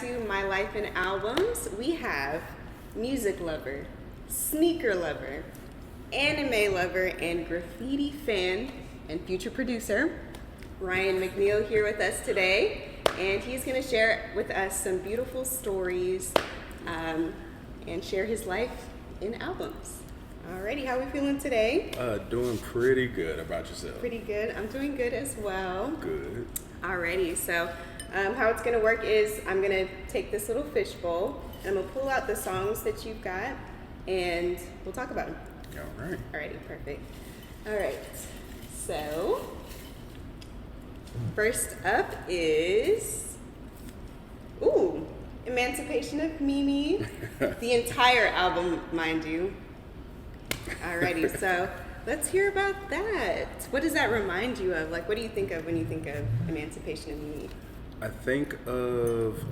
to My Life in Albums. We have music lover, sneaker lover, anime lover, and graffiti fan and future producer, Ryan Mcneal, here with us today. And he's going to share with us some beautiful stories and share his life in albums. Alrighty, how are we feeling today? Doing pretty good. About yourself? Pretty good. I'm doing good as well. Good. Alrighty, so how it's going to work is I'm going to take this little fishbowl and I'm going to pull out the songs that you've got and we'll talk about them. All right. Alrighty, perfect. Alright, so first up is, Emancipation of Mimi. The entire album, mind you. Alrighty, so let's hear about that. What does that remind you of? Like, what do you think of when you think of Emancipation of Mimi? I think of,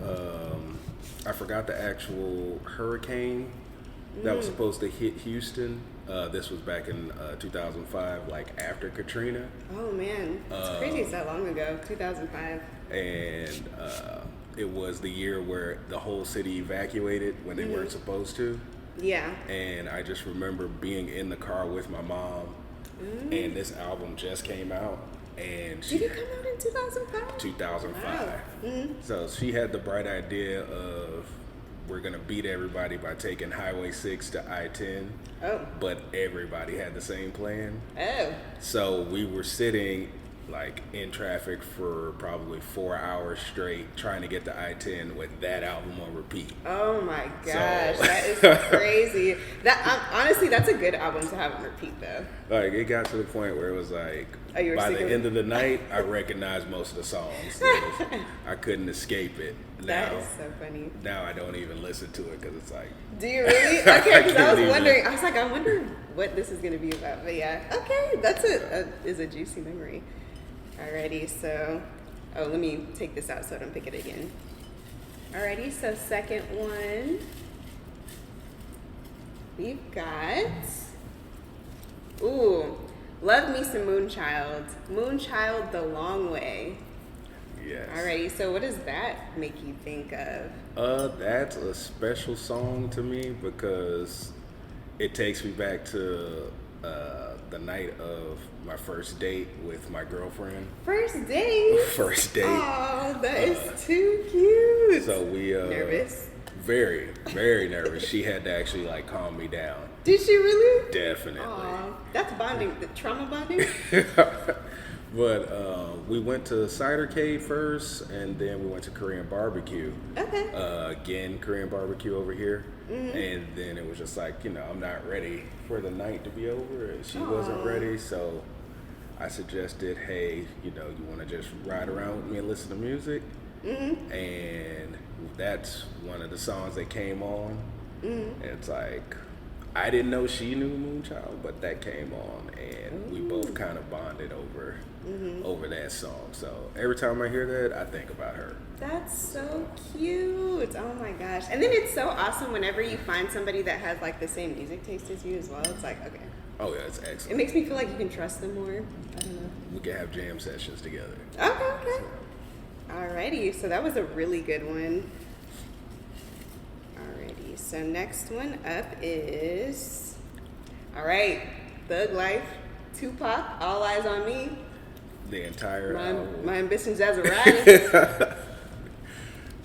I forgot the actual hurricane that was supposed to hit Houston. This was back in 2005, like after Katrina. Oh man, it's crazy it's that long ago, 2005. And it was the year where the whole city evacuated when they weren't supposed to. Yeah. And I just remember being in the car with my mom, and this album just came out. And Did it come out in 2005? 2005. Wow. So she had the bright idea of, we're going to beat everybody by taking Highway 6 to I-10. Oh. But everybody had the same plan. Oh. So we were sitting like in traffic for probably 4 hours straight trying to get to I-10 with that album on repeat. Oh my gosh, that is crazy. Honestly, that's a good album to have on repeat though. Like, it got to the point where it was like, by the end of the night, I recognized most of the songs. I couldn't escape it. That is so funny. Now I don't even listen to it because it's like... Do you really? Okay, because I was even wondering, I wonder what this is going to be about. But yeah, okay, that's is a juicy memory. Alrighty, so, let me take this out so I don't pick it again. Alrighty, so second one, we've got, love me some Moonchild. Moonchild the Long Way. Yes. Alrighty, so what does that make you think of? That's a special song to me because it takes me back to the night of my first date with my girlfriend. First date? First date. Oh, that is too cute. So we nervous? Very, very nervous. She had to actually like calm me down. Did she really? Definitely. Aw, that's bonding, the trauma bonding. But we went to Cidercade first, and then we went to Korean barbecue. Okay. Again, Korean barbecue over here. And then it was just like, I'm not ready for the night to be over. And she wasn't ready, so I suggested, hey, you want to just ride around with me and listen to music? And that's one of the songs that came on. And it's like, I didn't know she knew Moonchild, but that came on, and we both kind of bonded over that song. So every time I hear that, I think about her. That's so cute. Oh my gosh. And then it's so awesome whenever you find somebody that has like the same music taste as you as well. It's like, okay. Oh yeah, it's excellent. It makes me feel like you can trust them more. I don't know. We can have jam sessions together. Okay. Alrighty, so that was a really good one. Alrighty, so next one up is, Thug Life, Tupac, All Eyes on Me. The entire album. My Ambitions as a Rider.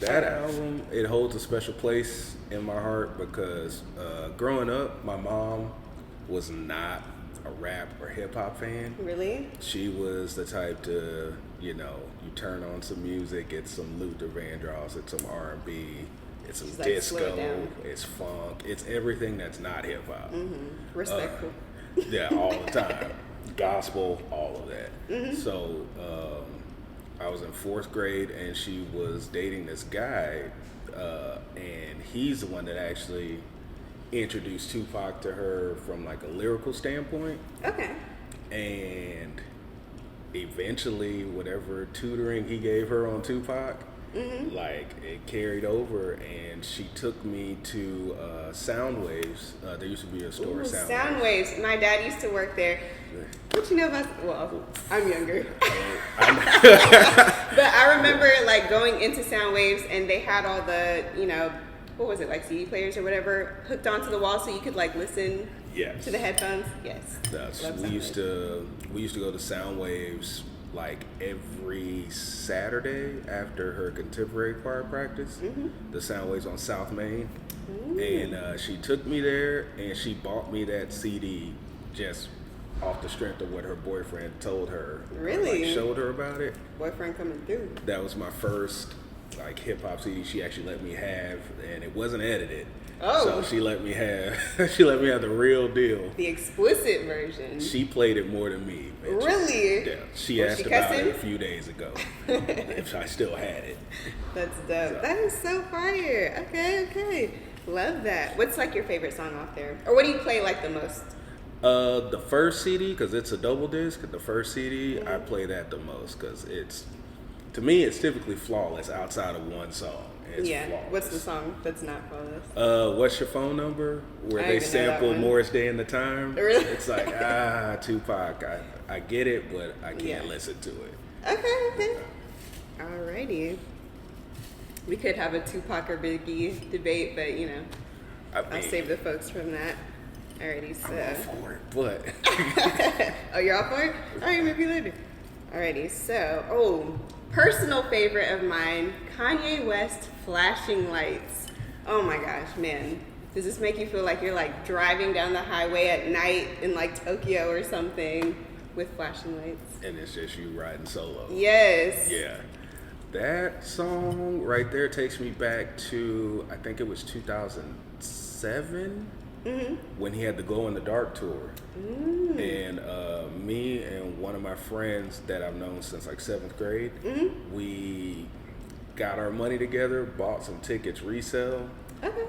That album, it holds a special place in my heart because growing up, my mom was not a rap or hip hop fan. Really? She was the type to, you turn on some music, it's some Luther Vandross, it's some R&B, it's some disco, it's funk, it's everything that's not hip hop. Respectful. Yeah, all the time. Gospel, all of that. So I was in 4th grade and she was dating this guy, and he's the one that actually introduced Tupac to her from like a lyrical standpoint. Okay. And eventually, whatever tutoring he gave her on Tupac, Like it carried over, and she took me to Soundwaves. There used to be a store, Ooh, Soundwaves. Soundwaves. My dad used to work there. What you know about? Well, I'm younger. But I remember like going into Soundwaves, and they had all the, what was it, like CD players or whatever, hooked onto the wall so you could like listen Yes. to the headphones. Yes. Love We used Soundwaves. to go to Soundwaves like every Saturday after her contemporary choir practice. The Soundwaves on South Main, and she took me there, and she bought me that CD just off the strength of what her boyfriend told her. Really? Like, showed her about it. Boyfriend coming through. That was my first like hip hop CD she actually let me have, and it wasn't edited. Oh. So she let me have the real deal. The explicit version. She played it more than me. Man. Really? Yeah. She Was asked she about cussing? it a few days ago if I still had it. That's dope. That is so fire. Okay. Love that. What's like your favorite song off there? Or what do you play like the most? The first CD, because it's a double disc. The first CD, I play that the most because to me, it's typically flawless outside of one song. It's flawless. What's the song that's not flawless? What's Your Phone Number? Where I they even know that sample one. Morris Day and the Time. Really? It's like, Tupac. I get it, but I can't listen to it. Okay. Alrighty. We could have a Tupac or Biggie debate, but I'll save the folks from that. Alrighty, so. I'm all for it, but. Oh, you're all for it? Alright, maybe later. Alrighty, so, personal favorite of mine, Kanye West, Flashing Lights. Oh my gosh, man. Does this make you feel like you're like driving down the highway at night in like Tokyo or something with flashing lights? And it's just you riding solo. Yes. Yeah. That song right there takes me back to, I think it was 2007 when he had the Glow in the Dark tour. And me and one of my friends that I've known since like 7th grade, we got our money together, bought some tickets resale,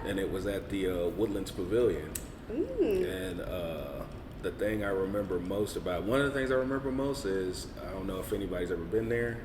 and it was at the Woodlands Pavilion. And the thing I remember most about, one of the things I remember most is, I don't know if anybody's ever been there,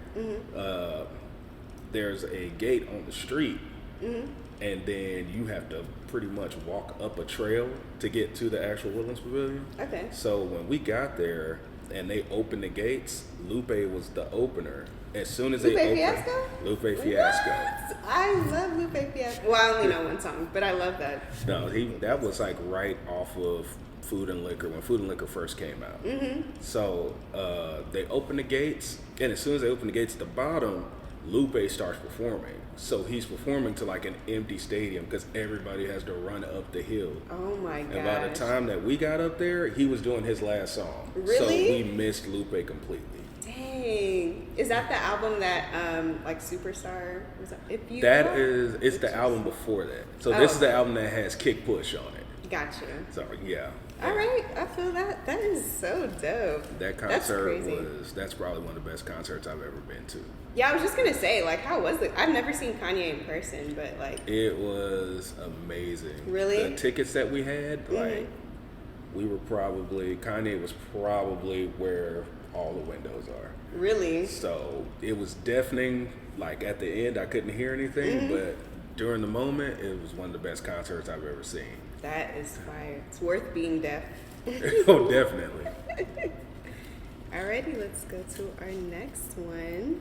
there's a gate on the street, and then you have to pretty much walk up a trail to get to the actual Woodlands Pavilion. Okay. So when we got there and they opened the gates, Lupe was the opener. As soon as Lupe they opened, Fiasco? Lupe Fiasco. What? I love Lupe Fiasco. Well, I only know one song, but I love that. No, that was like right off of Food and Liquor when Food and Liquor first came out. So they opened the gates, and as soon as they opened the gates at the bottom, Lupe starts performing. So he's performing to like an empty stadium because everybody has to run up the hill. Oh my god. And by the time that we got up there, he was doing his last song. Really? So we missed Lupe completely. Dang. Is that the album that like Superstar was that? It's the album before that. So this is the album that has Kick Push on it. Gotcha. So yeah. All right, I feel that. That is so dope. That concert that's probably one of the best concerts I've ever been to. Yeah, I was just gonna say, like, how was it? I've never seen Kanye in person, but like, it was amazing. Really? The tickets that we had, like, Kanye was probably where all the windows are. Really? So it was deafening. Like at the end, I couldn't hear anything, but during the moment, it was one of the best concerts I've ever seen. That is fire. It's worth being deaf. Oh, definitely. Alrighty, let's go to our next one.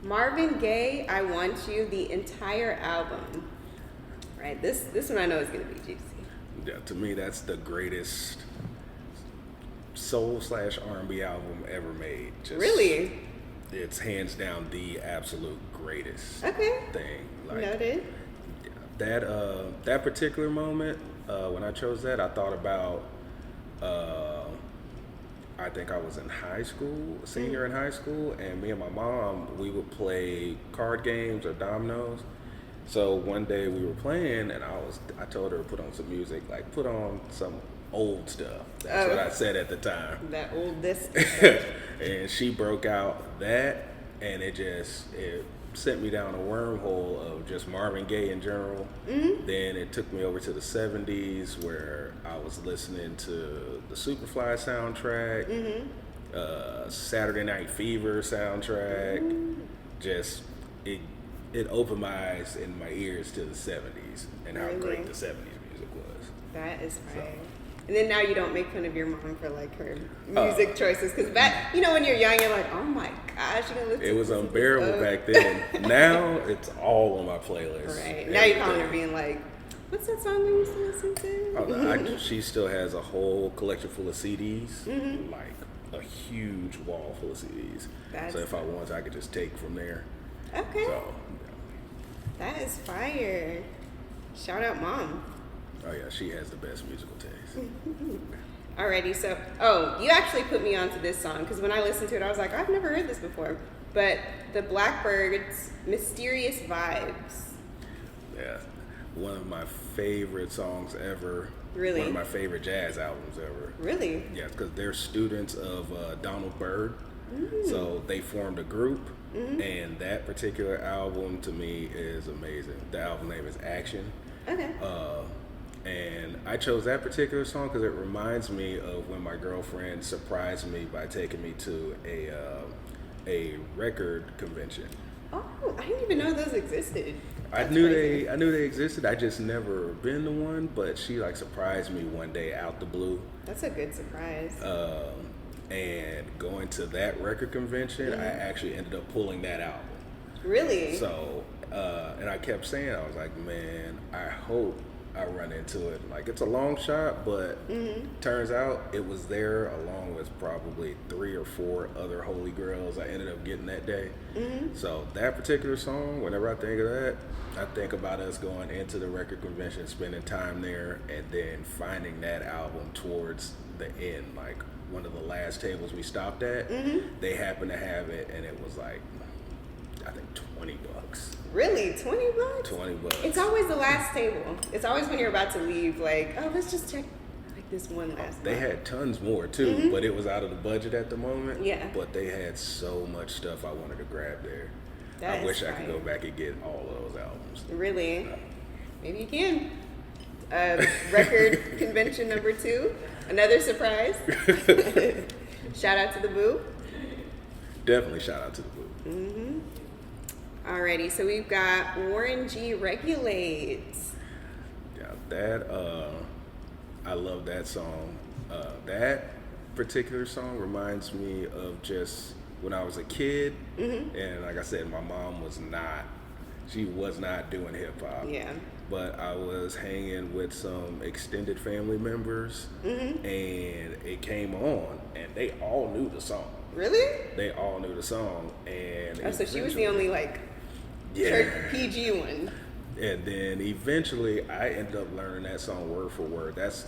Marvin Gaye, I Want You, the entire album. Right, this one I know is gonna be juicy. Yeah, to me, that's the greatest soul/R&B album ever made. Really? It's hands down the absolute greatest thing. Like, Noted. That particular moment, when I chose that, I thought about, I think I was in high school, a senior in high school, and me and my mom, we would play card games or dominoes. So one day we were playing, and I told her to put on some music, like put on some old stuff. That's what I said at the time. That old disc. And she broke out that, and it sent me down a wormhole of just Marvin Gaye in general. Then it took me over to the 70s where I was listening to the Superfly soundtrack, Saturday Night Fever soundtrack. Just, it it opened my eyes and my ears to the 70s and how Really? great the 70s music was. That is fire. So. And then now you don't make fun of your mom for like her music choices, because back, when you're young, you're like, oh my gosh, you're gonna listen to It was this unbearable stuff. back then. Now it's all on my playlist. Right. Now you're calling her being like, what's that song we used to listen to? She still has a whole collection full of CDs, Mm-hmm. like a huge wall full of CDs. That's So if I wanted, I could just take from there. Okay. So, That is fire. Shout out mom. oh yeah, she has the best musical taste. Alrighty, so, you actually put me onto this song, because when I listened to it, I was like, I've never heard this before. But the Blackbirds, Mysterious Vibes. Yeah, one of my favorite songs ever. Really? One of my favorite jazz albums ever. Really? Yeah, because they're students of Donald Byrd. So they formed a group, and that particular album to me is amazing. The album name is Action. Okay. And I chose that particular song because it reminds me of when my girlfriend surprised me by taking me to a record convention. Oh, I didn't even know those existed. I That's knew crazy. they existed. I just never been to one, but she like surprised me one day out the blue. That's a good surprise. And going to that record convention, I actually ended up pulling that album. Really? So, and I kept saying, I was like, man, I hope I run into it. Like, it's a long shot, but turns out it was there along with probably 3 or 4 other holy grails I ended up getting that day. So that particular song, whenever I think of that, I think about us going into the record convention, spending time there, and then finding that album towards the end, like one of the last tables we stopped at. They happened to have it, and it was like, I think $20. Really? $20? $20. It's always the last table. It's always when you're about to leave, like, oh, let's just check like this one last They one. had tons more too, but it was out of the budget at the moment. Yeah. But they had so much stuff I wanted to grab there. That I is wish I could fire. go back and get all of those albums. Really? Maybe you can. Record convention number 2. Another surprise. Shout out to the Boo. Definitely shout out to the Blue. Alrighty, so we've got Warren G. Regulates. Yeah, that I love that song. That particular song reminds me of just when I was a kid, and like I said, my mom was not doing hip hop. Yeah. But I was hanging with some extended family members, and it came on, and they all knew the song. Really? They all knew the song, and Oh, so she was the only like church PG one. And then eventually, I ended up learning that song word for word. If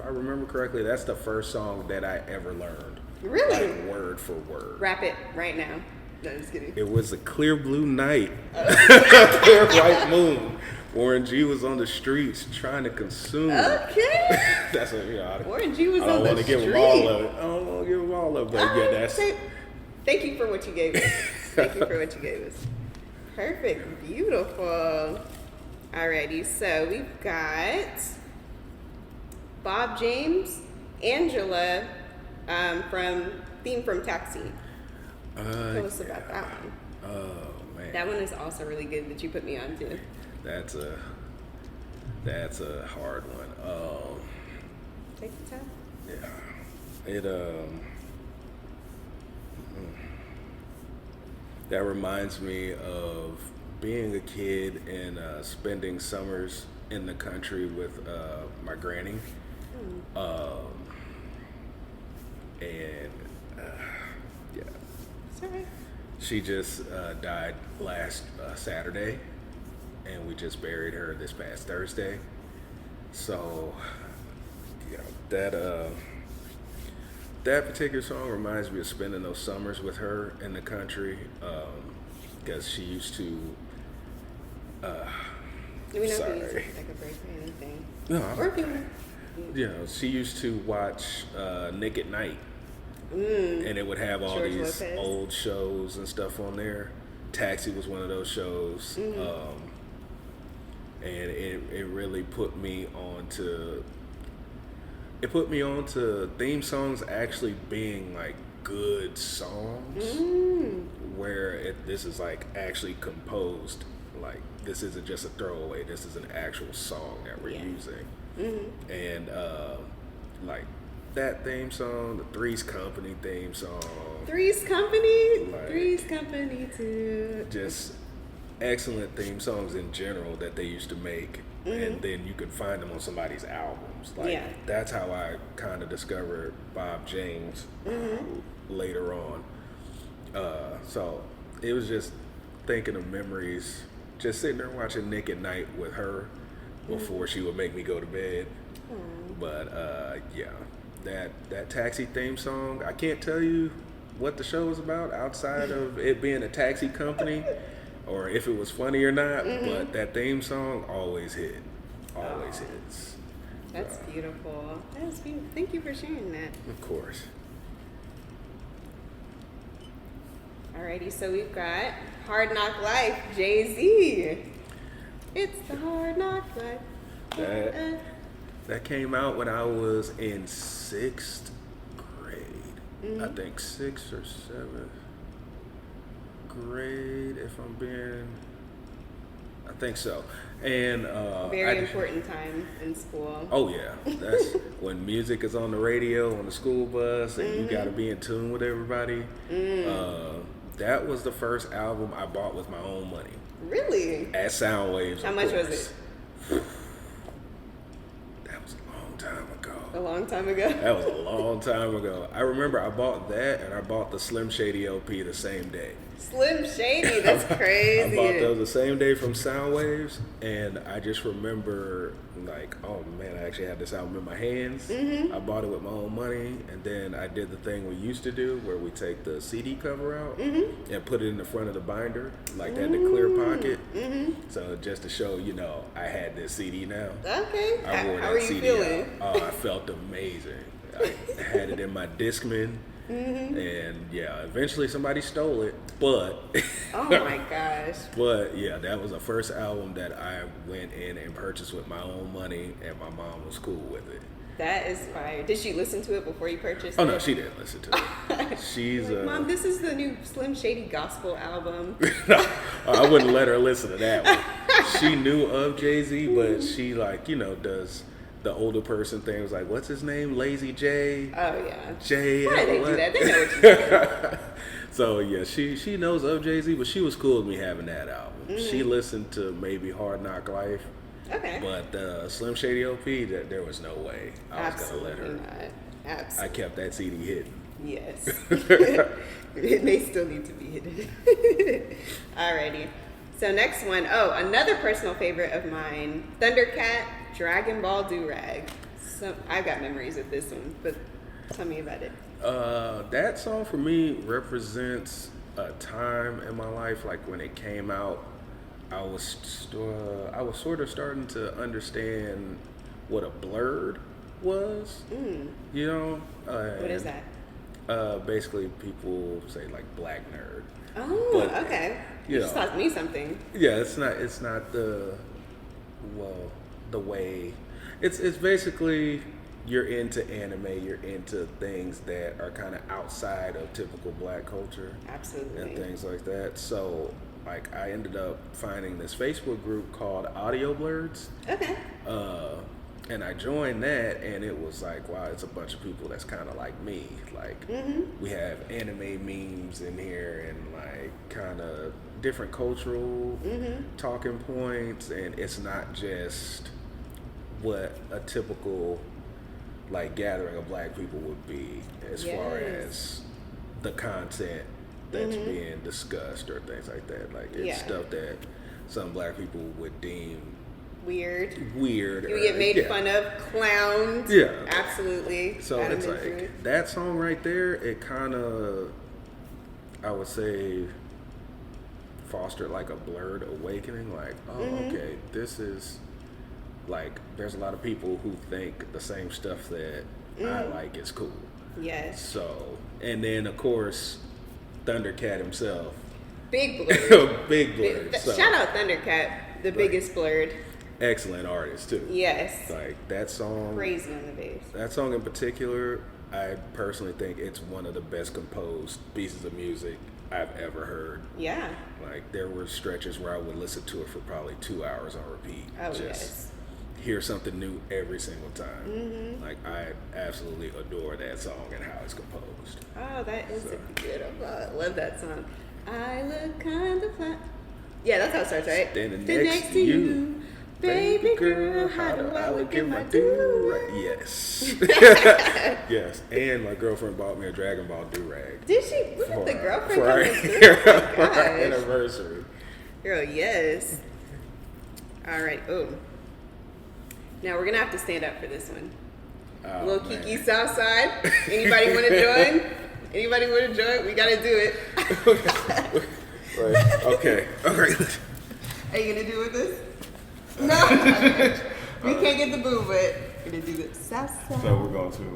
I remember correctly, that's the first song that I ever learned. Really? Like word for word. Rap it right now. No, just kidding. It was a clear blue night, clear white moon. Warren G was on the streets trying to consume. Okay. That's what Warren G was I don't on the want to street. give him all of it. I don't want to give him all of it, but yeah, that's. Thank you for what you gave us. Thank you for what you gave us. Perfect. Beautiful. Alrighty, so we've got Bob James, Angela, from Taxi. Tell us about that one. Oh man, That one is also really good that you put me on to. that's a hard one. Take your time. Yeah, that reminds me of being a kid and spending summers in the country with my granny. And yeah, Sorry. she just died last Saturday, and we just buried her this past Thursday. So, yeah, that particular song reminds me of spending those summers with her in the country, because she used to. Do we know if Sorry. you need to take a break or anything? No, I'm Or if you okay. You know, she used to watch Nick at Night, and it would have all George these Lopez. old shows and stuff on there. Taxi was one of those shows, and it really put me on to theme songs actually being like good songs where this is like actually composed. Like this isn't just a throwaway. This is an actual song that we're using. And like that theme song, the Three's Company theme song. Three's Company? Like, Three's Company too. Just excellent theme songs in general that they used to make. And then you could find them on somebody's albums. Like that's how I kind of discovered Bob James later on. So it was just thinking of memories, just sitting there watching Nick at Night with her before she would make me go to bed. But yeah, that Taxi theme song, I can't tell you what the show was about outside of it being a taxi company or if it was funny or not, but that theme song always hit. Always hits. That's beautiful. That's beautiful. Thank you for sharing that. Of course. Alrighty, so we've got Hard Knock Life, Jay-Z. It's the Hard Knock Life. That came out when I was in 6th grade. I think 6th or 7th grade, if I'm being... I think so. And very important time in school. Oh yeah, that's when music is on the radio on the school bus, and you got to be in tune with everybody. That was the first album I bought with my own money. Really? At Soundwaves. How much was it? That was a long time ago. A long time ago? That was a long time ago. I remember I bought that, and I bought the Slim Shady LP the same day. Slim Shady, that's crazy. I bought those the same day from Soundwaves, and I just remember like, oh man, I actually had this album in my hands. I bought it with my own money, and then I did the thing we used to do where we take the CD cover out and put it in the front of the binder, like that, the clear pocket. So just to show, you know, I had this CD now. Okay. I wore How that are you CD feeling? out. Oh, I felt amazing. I had it in my Discman. And yeah, eventually somebody stole it, but oh my gosh. But yeah, that was the first album that I went in and purchased with my own money, and my mom was cool with it. That is fire. Did she listen to it before you purchased it? Oh no, she didn't listen to it. She's like, Mom, this is the new Slim Shady gospel album. No, I wouldn't let her listen to that one. She knew of Jay-Z, but she, like, you know, does the older person thing. Was like, what's his name? Lazy J. Oh yeah. Jay. Why they do that? They know what you're doing. So yeah, she knows of Jay-Z, but she was cool with me having that album. She listened to maybe Hard Knock Life. Okay. But Slim Shady LP, that there was no way I was Absolutely gonna let her. Not. Absolutely. I kept that CD hidden. Yes. It may still need to be hidden. Alrighty. So next one, another personal favorite of mine, Thundercat, Dragon Ball Durag. So I've got memories of this one, but tell me about it. That song for me represents a time in my life, like when it came out, I was sort of starting to understand what a blurred was. You know, What is that? Basically, people say like black nerd. Oh, But, okay. you You just know. taught me something. Yeah, it's not the way. It's basically, you're into anime, you're into things that are kind of outside of typical black culture. Absolutely. And things like that. So like I ended up finding this Facebook group called Audio Blurds. Okay. And I joined that, and it was like, wow, it's a bunch of people that's kind of like me. Like, we have anime memes in here, and like kind of different cultural talking points, and it's not just what a typical like gathering of black people would be as far as the content that's being discussed or things like that. Like, it's stuff that some black people would deem Weird. You get made fun of, clowned. Yeah. Absolutely. So it's like that song right there, it kind of, I would say, fostered like a blurred awakening. Like, okay, this is like, there's a lot of people who think the same stuff that I like is cool. Yes. So, and then of course, Thundercat himself. Big blurred. Big blurred. So. Shout out Thundercat, the biggest blurred. excellent artist too. Yes. Like that song. Crazy on the bass. That song in particular, I personally think it's one of the best composed pieces of music I've ever heard. Yeah. Like there were stretches where I would listen to it for probably 2 hours on repeat. Oh, Just yes. hear something new every single time. Like I absolutely adore that song and how it's composed. Oh, that is beautiful. I love that song. I look kind of flat. Yeah, that's how it starts, right? Standing next to you, baby girl, how do I look in my do? Yes. Yes. And my girlfriend bought me a Dragon Ball do-rag. Did she? Look at the girlfriend for our, coming through. Oh my for our gosh. anniversary. Girl, yes. All right. Oh. Now we're gonna have to stand up for this one. Oh, Little man. Kiki Southside. Anybody want to join? Anybody want to join? We gotta do it. Right. Okay. All right. Are you gonna do it with this? No. We can't get the boo, but we're gonna do the Southside. So we're going to the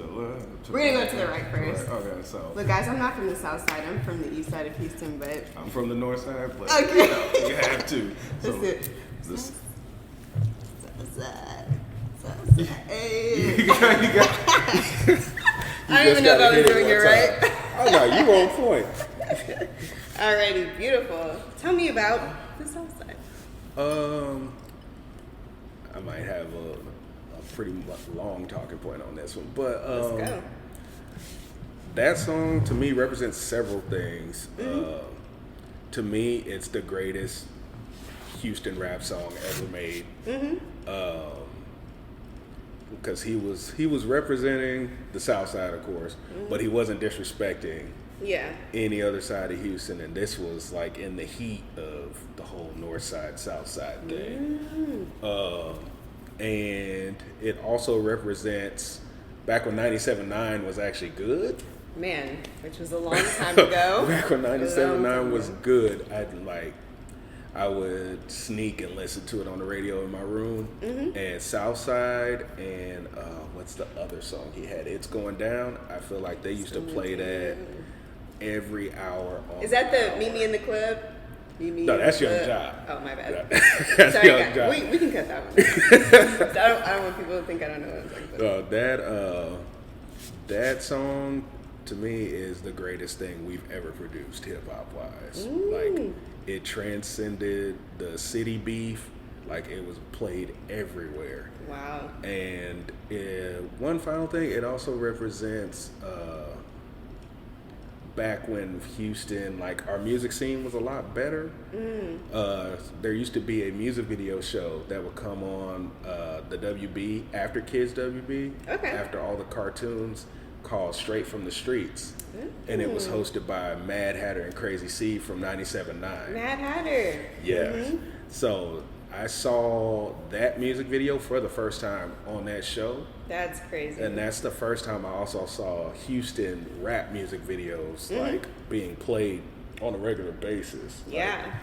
left. We're gonna go to the right first. Right. Okay. So Look, guys, I'm not from the South Side. I'm from the East Side of Houston, but I'm from the North Side, but okay. you have to. So That's it. this, Southside. Southside. Hey. you got. I don't even know if I was doing it right. Oh no, you on point. Alrighty, beautiful. Tell me about the South Side. I might have a pretty long talking point on this one, but Let's go. that song to me represents several things. To me, it's the greatest Houston rap song ever made. Because he was representing the South Side, of course, but he wasn't disrespecting Yeah. any other side of Houston, and this was like in the heat of the whole North Side, South Side thing. And it also represents back when 97.9 was actually good. Man, which was a long time ago. Back when A long 97.9 time was ago. good, I would sneak and listen to it on the radio in my room. And Southside and what's the other song he had? It's Going Down. I feel like they used to play that every hour. Is that the Meet Me in the Club? Meet Me No, in that's the Young Club? Job. Oh, my bad. That's Sorry, Young guys. Job. We can cut that one. I don't want people to think I don't know what I'm talking about. That song to me is the greatest thing we've ever produced hip hop wise. Like it transcended the city beef. Like it was played everywhere. Wow. And one final thing, it also represents back when Houston, like our music scene was a lot better. There used to be a music video show that would come on the WB after Kids WB, Okay. after all the cartoons, called Straight from the Streets. And it was hosted by Mad Hatter and Crazy C from 97.9. Mad Hatter. Yeah. So I saw that music video for the first time on that show. That's crazy. And that's the first time I also saw Houston rap music videos like being played on a regular basis. Yeah. Like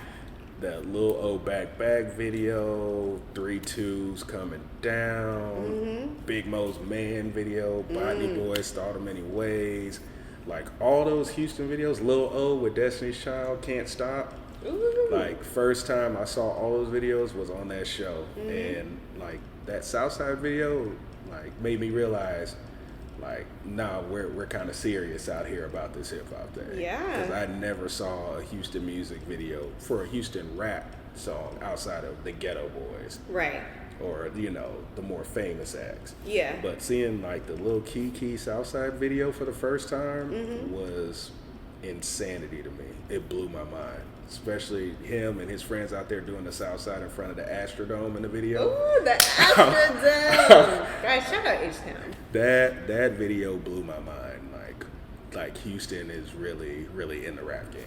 that Lil O Back Bag video, 3 2s Coming Down, Big Mo's Man video, Botany Boys, Thought of Many Ways. Like all those Houston videos, Lil O with Destiny's Child, Can't Stop. Ooh. Like first time I saw all those videos was on that show. And like that Southside video like made me realize like nah, we're kind of serious out here about this hip hop thing. Yeah. Because I never saw a Houston music video for a Houston rap song outside of the Ghetto Boys Right. or the more famous acts. Yeah. But seeing like the Lil Kiki Southside video for the first time was insanity to me. It blew my mind. Especially him and his friends out there doing the Southside in front of the Astrodome in the video. Ooh, the Astrodome. Guys, shout out H-Town. That video blew my mind. Like Houston is really, really in the rap game.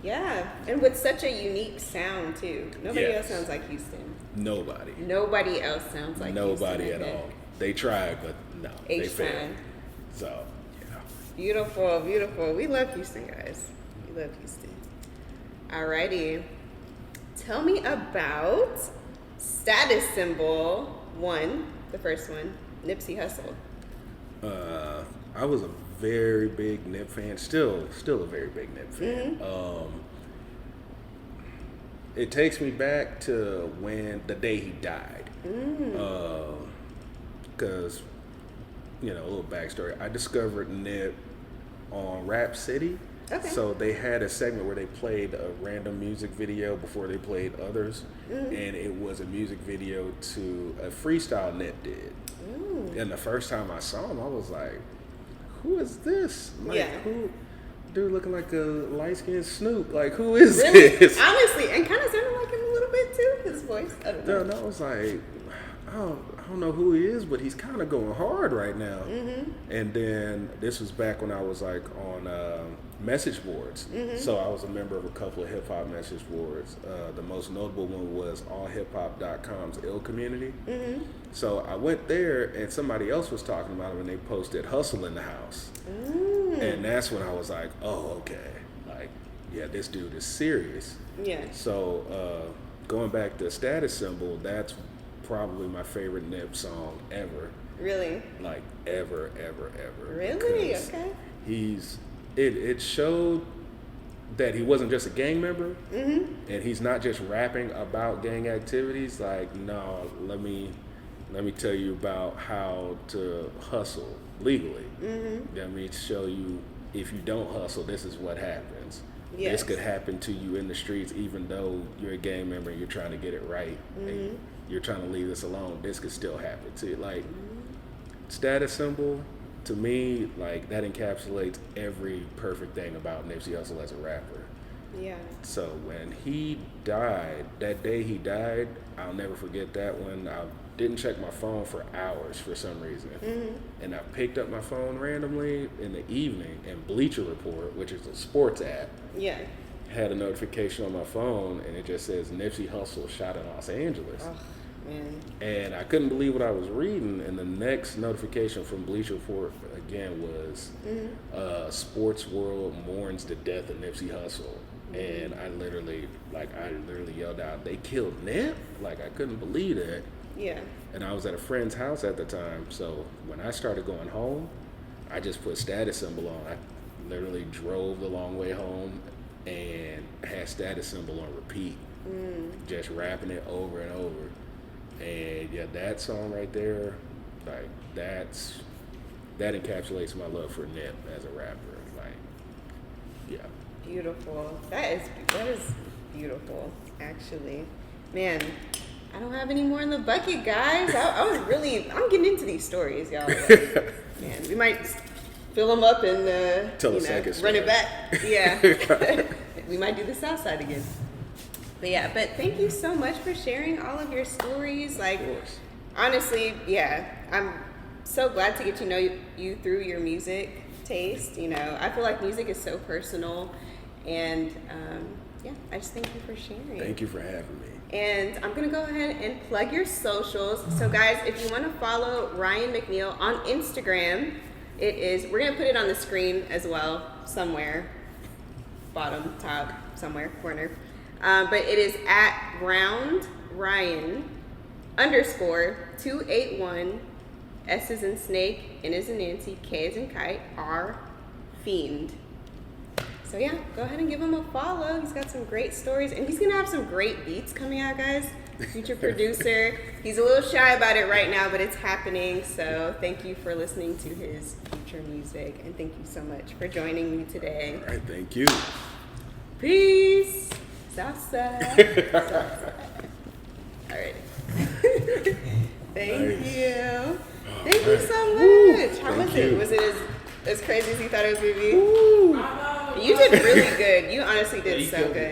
Yeah, and with such a unique sound too. Nobody Yes. else sounds like Houston. Nobody. Nobody else sounds like Nobody Houston. at I think. all. They tried, but no, they failed. H-Town. So, yeah. Beautiful, beautiful. We love Houston, guys. We love Houston. Alrighty. Tell me about Status Symbol 1, the first one, Nipsey Hussle. I was a very big Nip fan. Still a very big Nip fan. it takes me back to when the day he died. Because, a little backstory. I discovered Nip on Rap City. Okay. So they had a segment where they played a random music video before they played others. And it was a music video to a freestyle Nip did. And the first time I saw him, I was like, who is this? Like, who? Dude looking like a light-skinned Snoop. Like, who is this? Honestly, and kind of sounded like him a little bit too, his voice. I don't know. And I was like, I don't know who he is, but he's kind of going hard right now. And then this was back when I was like on message boards. So I was a member of a couple of hip hop message boards. The most notable one was allhiphop.com's Ill Community. So I went there and somebody else was talking about him and they posted Hustle in the House. And that's when I was like, oh, okay. Like, yeah, this dude is serious. Yeah. So going back to Status Symbol, that's probably my favorite Nip song ever. Really? Like ever. Really? Okay. It showed that he wasn't just a gang member, and he's not just rapping about gang activities. Like, no, let me tell you about how to hustle legally. Let me show you, if you don't hustle, this is what happens. Yes. This could happen to you in the streets, even though you're a gang member and you're trying to get it right, and you're trying to leave this alone. This could still happen to you. Like, Status Symbol, to me, like, that encapsulates every perfect thing about Nipsey Hussle as a rapper. Yeah. So when he died, that day he died, I'll never forget that one. I didn't check my phone for hours for some reason. And I picked up my phone randomly in the evening, and Bleacher Report, which is a sports app, had a notification on my phone, and it just says Nipsey Hussle shot in Los Angeles. Oh, man. And I couldn't believe what I was reading, and the next notification from Bleacher Report again was Sports World mourns the death of Nipsey Hussle. And I literally yelled out, they killed Nip? Like, I couldn't believe it. Yeah. And I was at a friend's house at the time, so when I started going home, I just put Status Symbol on. I literally drove the long way home and had Status Symbol on repeat, just rapping it over and over. And yeah, that song right there, like, that encapsulates my love for Nip as a rapper. Like, yeah. Beautiful. That is beautiful, actually. Man, I don't have any more in the bucket, guys. I'm getting into these stories, y'all. Like, man, we might fill them up and run it back. Yeah. We might do the South Side again. But thank you so much for sharing all of your stories. Like, Of course. honestly, I'm so glad to get to know you through your music taste. I feel like music is so personal, and I just thank you for sharing. Thank you for having me. And I'm going to go ahead and plug your socials. So guys, if you want to follow Ryan Mcneal on Instagram, we're going to put it on the screen as well, somewhere, bottom, top, somewhere, corner. But it is at RoundRyan _281, S is in snake, N is in Nancy, K is in kite, R fiend. So yeah, go ahead and give him a follow. He's got some great stories, and he's gonna have some great beats coming out, guys. Future producer. He's a little shy about it right now, but it's happening. So thank you for listening to his future music, and thank you so much for joining me today. All right, thank you. Peace. Southside. All right. Thank you. Thank you so much. How was it? Was it as crazy as you thought it was going to be? You did really good. You honestly did so good.